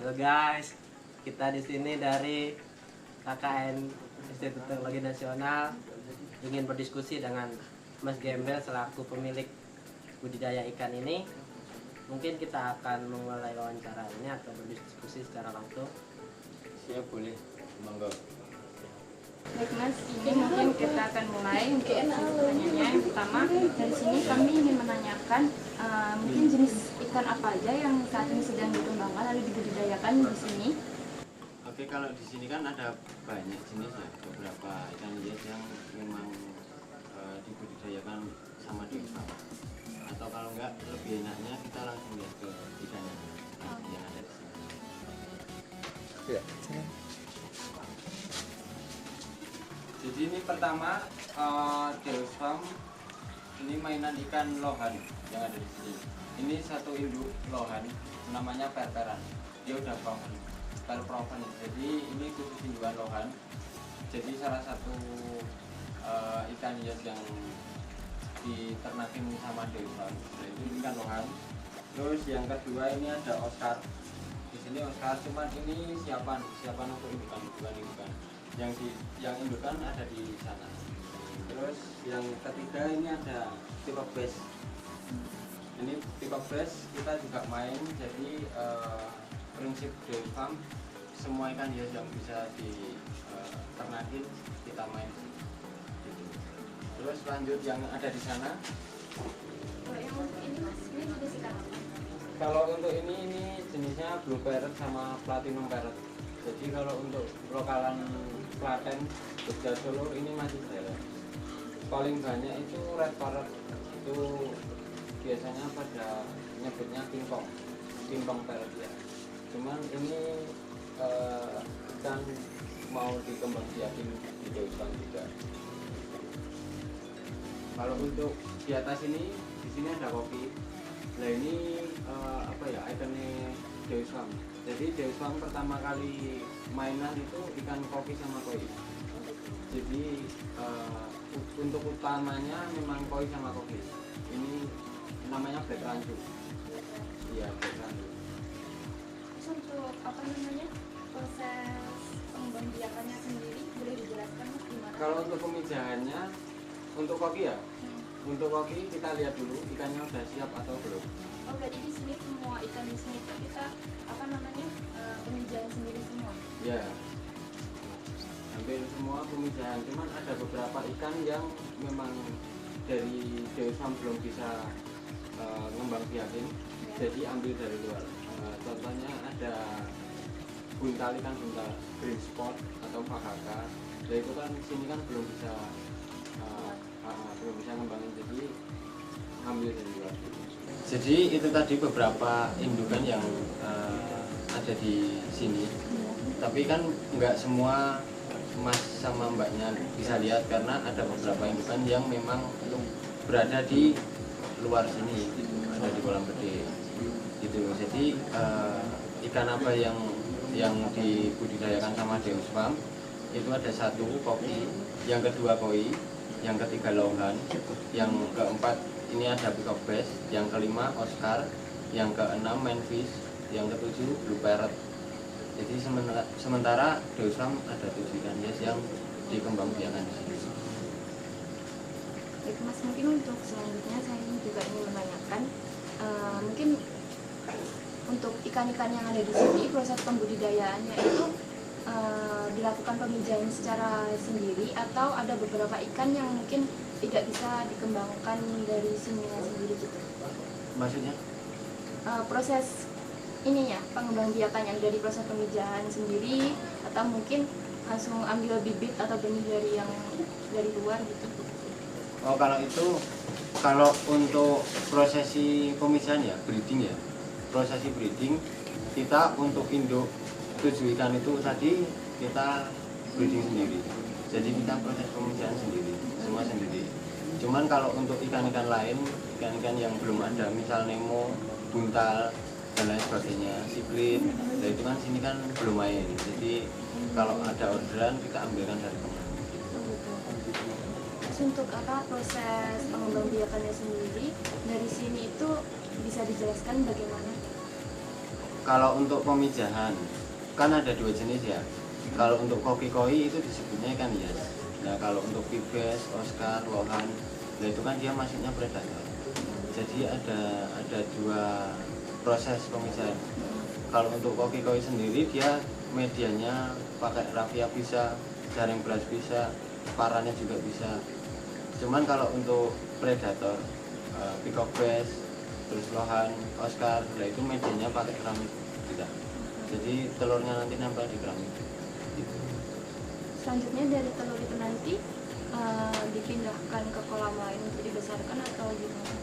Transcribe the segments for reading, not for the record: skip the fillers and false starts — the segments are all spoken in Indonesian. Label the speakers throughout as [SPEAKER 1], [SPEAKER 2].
[SPEAKER 1] Halo guys, kita di sini dari KKN Institut Teknologi Nasional ingin berdiskusi dengan Mas Gembel selaku pemilik budidaya ikan ini. Mungkin kita akan memulai wawancara ini atau berdiskusi secara langsung.
[SPEAKER 2] Siap, boleh, monggo.
[SPEAKER 3] Baik Mas, ini mungkin kita akan mulai untuk pertanyaannya. Yang pertama, dari sini kami ingin menanyakan mungkin jenis ikan apa aja yang saat ini sedang dikembangkan lalu dibudidayakan di sini.
[SPEAKER 2] Oke, kalau di sini kan ada banyak jenis ya, beberapa ikan hias yang memang dibudidayakan sama desa. Atau kalau enggak, lebih enaknya kita langsung lihat ke ikannya yang ada di sini.
[SPEAKER 4] Ya,
[SPEAKER 2] Jadi ini pertama Deus Farm, ini mainan ikan lohan yang ada di sini. Ini satu induk lohan, namanya perperan. Dia udah proven, spell proven. Jadi ini khusus indukan lohan. Jadi salah satu ikan hias yang diternakin sama Deus Farm, yaitu ikan lohan. Terus yang kedua ini ada Oscar. Di sini Oscar, cuman ini siapan untuk indukan, bukan indukan. Yang indukan ada di sana. Terus yang ketiga ini ada tipe base. Ini tipe base kita juga main. Jadi prinsip Deus Farm, semua ikan hias yang bisa diternakin kita main. Gitu. Terus lanjut yang ada di sana.
[SPEAKER 3] Kalau yang untuk ini Mas, ini jenis ikan apa?
[SPEAKER 2] Kalau untuk ini jenisnya blue parrot sama platinum parrot. Jadi kalau untuk lokalan Klaten, Jogja, Solo ini masih jarang. Paling banyak itu red parrot, itu biasanya pada nyebutnya pingpong parrot ya. Cuman ini ikan mau dikembangbiakin di Deus Farm juga. Kalau untuk di atas ini, di sini ada kopi. Nah ini ikannya Deus Farm. Jadi Deus Farm pertama kali mainan itu ikan kopi sama koi. Jadi untuk utamanya memang koi sama kopi. Ini namanya black rancu. Iya, black rancu.
[SPEAKER 3] Terus untuk proses pengembangbiakannya sendiri boleh dijelaskan Mas gimana?
[SPEAKER 2] Kalau untuk pemijahannya, untuk koki ya, untuk koki kita lihat dulu ikannya udah siap atau belum.
[SPEAKER 3] Oh berarti di sini semua ikan di sini itu kita pemijahan sendiri semua.
[SPEAKER 2] Ya, hampir semua pemijahan. Cuman ada beberapa ikan yang memang dari Deus Farm belum bisa ngembang biakin, jadi ambil dari luar. Contohnya ada ikan buntal, green spot atau phakaka. Ya itu kan sini kan belum bisa ngembangin, jadi ambil dari luar. Jadi itu tadi beberapa indukan yang ada di sini. Tapi kan nggak semua Mas sama Mbaknya bisa lihat karena ada beberapa indukan yang memang berada di luar sini, gitu. Ada di kolam gede. Gitu. Jadi ikan apa yang dibudidayakan sama Deus Farm itu ada satu kopi, yang kedua koi, yang ketiga lohan, yang keempat ini ada peacock bass, yang kelima Oscar, yang keenam manfish, yang ketujuh blue parrot. Jadi sementara Deus Farm ada 7 ikan hias yang dikembangbiakan di sini.
[SPEAKER 3] Baik Mas, mungkin untuk selanjutnya saya juga ingin menanyakan mungkin untuk ikan-ikan yang ada di sini proses pembudidayaannya itu dilakukan pemijahan secara sendiri atau ada beberapa ikan yang mungkin tidak bisa dikembangkan dari sininya sendiri gitu.
[SPEAKER 2] Maksudnya?
[SPEAKER 3] Proses ininya pengembangbiakannya dari proses pemijahan sendiri atau mungkin langsung ambil bibit atau benih dari luar gitu.
[SPEAKER 2] Oh kalau untuk prosesi pemisahan ya, breeding ya. Prosesi breeding kita untuk induk 7 ikan itu tadi kita breeding sendiri. Jadi kita proses pemisahan sendiri, semua sendiri. Cuman kalau untuk ikan-ikan lain, ikan-ikan yang belum ada, misal Nemo, buntal dan lain sebagainya, siklit, nah itu kan sini kan belum main. Jadi kalau ada orderan kita ambilkan dari teman.
[SPEAKER 3] Terus untuk proses pengembangbiakannya sendiri dari sini itu bisa dijelaskan bagaimana?
[SPEAKER 2] Kalau untuk pemijahan kan ada dua jenis ya. Kalau untuk koki koi itu disebutnya ikan hias. Nah kalau untuk pibes, oscar, lohan, nah itu kan dia masuknya predator. Jadi ada dua proses pemijahan. Kalau untuk koki koi sendiri dia medianya pakai raffia bisa, jaring beras bisa, parahnya juga bisa. Cuman kalau untuk predator, peacock bass, terus lohan, oscar, nah itu medianya pakai keramik tidak. Jadi telurnya nanti nempel di keramik. Gitu.
[SPEAKER 3] Selanjutnya dari telur itu nanti dipindahkan ke kolam lain untuk dibesarkan atau gimana?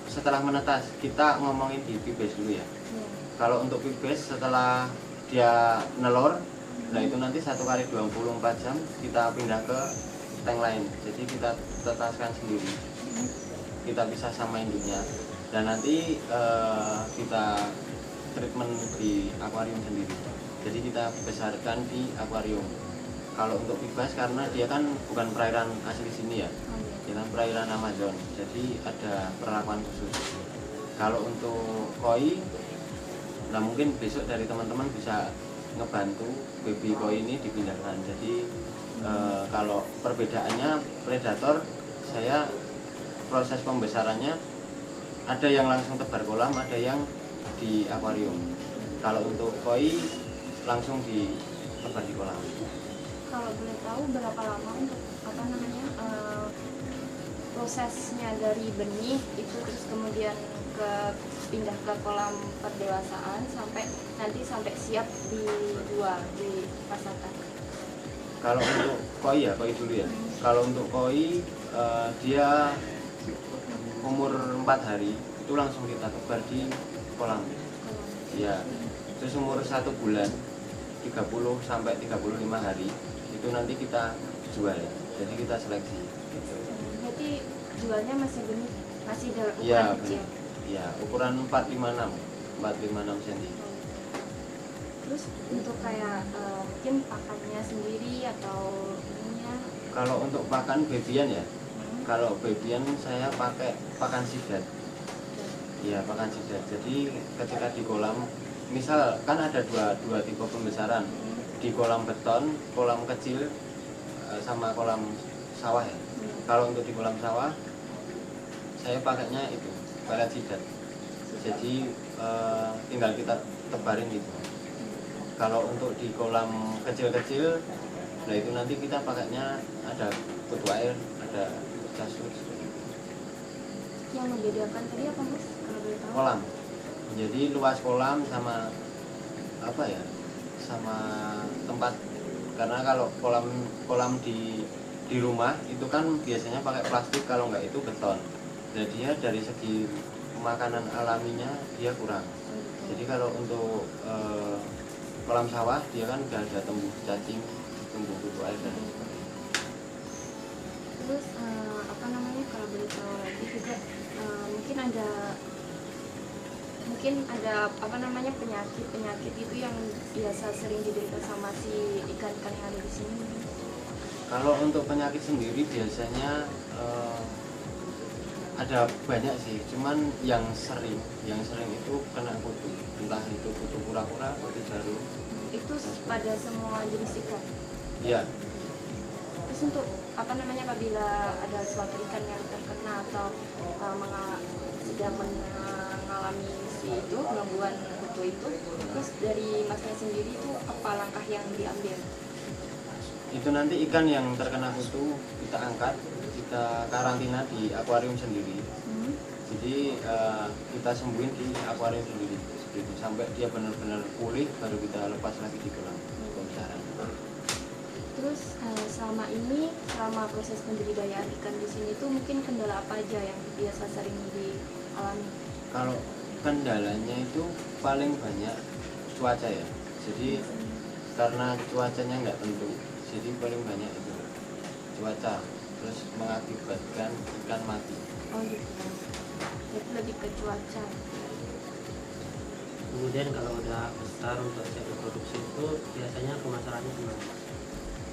[SPEAKER 2] Setelah menetas kita ngomongin di pibes dulu ya.
[SPEAKER 3] Ya.
[SPEAKER 2] Kalau untuk pibes setelah dia nelor, nah itu nanti 1 kali 24 jam kita pindah ke tank lain. Jadi kita tetaskan sendiri. Kita bisa sama induknya dan nanti kita treatment di akuarium sendiri. Jadi kita besarkan di akuarium. Kalau untuk pibas karena dia kan bukan perairan asli sini ya, dia kan perairan Amazon. Jadi ada perlakuan khusus. Kalau untuk koi, nah mungkin besok dari teman-teman bisa ngebantu baby koi ini dipindahkan. Jadi kalau perbedaannya predator, saya proses pembesarannya ada yang langsung tebar kolam, ada yang di akuarium. Kalau untuk koi langsung ditebar di kolam.
[SPEAKER 3] Kalau boleh tahu berapa lama untuk prosesnya dari benih itu terus kemudian pindah ke kolam perdewasaan sampai siap dijual di pasaran?
[SPEAKER 2] Kalau untuk koi ya, koi dulu ya. Kalau untuk koi dia umur 4 hari itu langsung kita tebar di kolam. Ya. Terus umur 1 bulan 30 sampai 35 hari itu nanti kita jual. Jadi kita seleksi. Gitu.
[SPEAKER 3] Berarti jualnya masih benih, masih dalam ukuran
[SPEAKER 2] Ya,
[SPEAKER 3] kecil.
[SPEAKER 2] ya, ukuran 456 cm.
[SPEAKER 3] Terus untuk kayak mungkin pakannya sendiri atau ininya?
[SPEAKER 2] Kalau untuk pakan babyan ya, kalau babyan saya pakai pakan sidat. Ya, pakan sidat. Jadi ketika di kolam, misal kan ada dua tipe pembesaran. Di kolam beton, kolam kecil, sama kolam sawah ya. Kalau untuk di kolam sawah, saya pakainya itu pelet sidat. Jadi tinggal kita tebarin gitu. Kalau untuk di kolam kecil-kecil, nah itu nanti kita pakainya ada kutu air, ada jasur.
[SPEAKER 3] Yang membedakan tadi apa Mas? Kalau boleh tahu?
[SPEAKER 2] Kolam. Jadi luas kolam sama apa ya? Sama tempat. Karena kalau kolam di rumah itu kan biasanya pakai plastik, kalau nggak itu beton. Jadi dia dari segi makanan alaminya dia kurang. Jadi kalau untuk kolam sawah dia kan udah ada tumbuh cacing, tumbuh kutu air dan sebagainya.
[SPEAKER 3] Terus kalau boleh tahu lagi juga mungkin ada penyakit itu yang biasa sering diderita sama si ikan-ikan yang ada di sini.
[SPEAKER 2] Kalau untuk penyakit sendiri biasanya ada banyak sih, cuman yang sering itu kena kutu, entah itu kutu kura-kura, kutu jarum.
[SPEAKER 3] Itu pada semua jenis ikan.
[SPEAKER 2] Iya.
[SPEAKER 3] Terus untuk apabila ada suatu ikan yang terkena atau sedang mengalami itu gangguan kutu itu, terus dari Masnya sendiri itu apa langkah yang diambil?
[SPEAKER 2] Itu nanti ikan yang terkena kutu kita angkat, kita karantina di akuarium sendiri. Jadi kita sembuhin di akuarium sendiri seperti sampai dia benar-benar pulih, baru kita lepas lagi di kolam pembesaran.
[SPEAKER 3] Terus selama proses pembudidayaan ikan di sini tuh mungkin kendala apa aja yang biasa sering dialami?
[SPEAKER 2] Kalau kendalanya itu paling banyak cuaca ya. Jadi karena cuacanya nggak tentu, jadi paling banyak itu cuaca, terus mengakibatkan ikan mati.
[SPEAKER 3] Oh gitu. Jadi lebih ke cuaca.
[SPEAKER 1] Kemudian kalau udah besar untuk siap produksi itu biasanya pemasarannya gimana?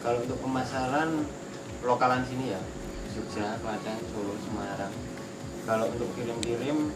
[SPEAKER 2] Kalau untuk pemasaran lokalan sini ya, Jogja, Klaten, Solo, Semarang. Kalau untuk kirim-kirim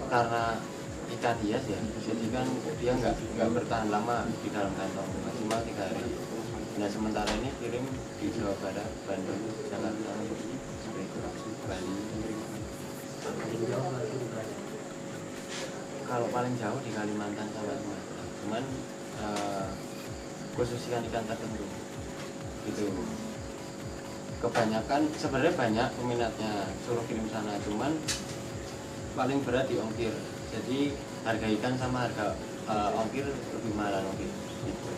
[SPEAKER 2] karena ikan hias ya, jadi kan dia nggak bertahan lama di dalam kantong, maksimal 3 hari. Nah sementara ini kirim di Jawa Barat, Bandung, Jakarta, Bali. Kalau paling jauh di Kalimantan sama Sumatera, cuman khusus ikan tertentu gitu. Kebanyakan sebenarnya banyak peminatnya suruh kirim sana, cuman paling berat di ongkir. Jadi harga ikan sama harga ongkir lebih mahal ongkir. Gitu.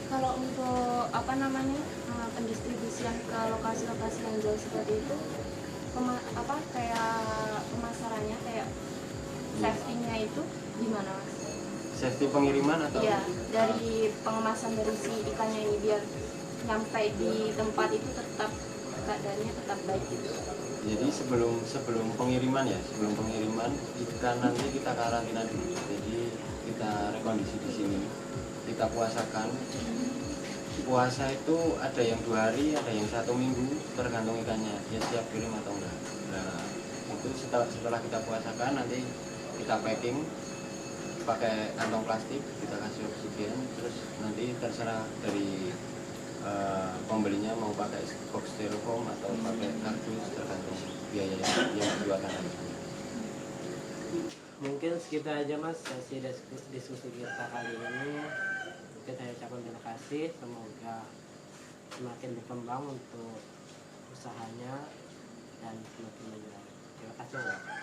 [SPEAKER 3] Kalau untuk pendistribusian ke lokasi-lokasi yang jauh seperti itu, kayak pemasarannya, kayak safety-nya itu gimana mas?
[SPEAKER 2] Safety pengiriman atau?
[SPEAKER 3] Iya, dari pengemasan dari si ikannya ini biar nyampe di tempat itu tetap keadaannya tetap baik gitu.
[SPEAKER 2] Jadi sebelum pengiriman ya, sebelum pengiriman ikan nanti kita karantina dulu. Jadi kita rekondisi di sini, kita puasakan. Puasa itu ada yang 2 hari, ada yang 1 minggu, tergantung ikannya dia siap kirim atau enggak. Nah itu setelah kita puasakan nanti kita packing pakai kantong plastik, kita kasih oksigen, terus nanti terserah dari pembelinya mau pakai box styrofoam atau pakai kardus, tergantung biaya yang dikeluarkan.
[SPEAKER 1] Mungkin segitu aja mas sesi diskusi kita kali ini. Mungkin saya ucapkan terima kasih, semoga semakin berkembang untuk usahanya dan semakin maju lagi. Terima kasih.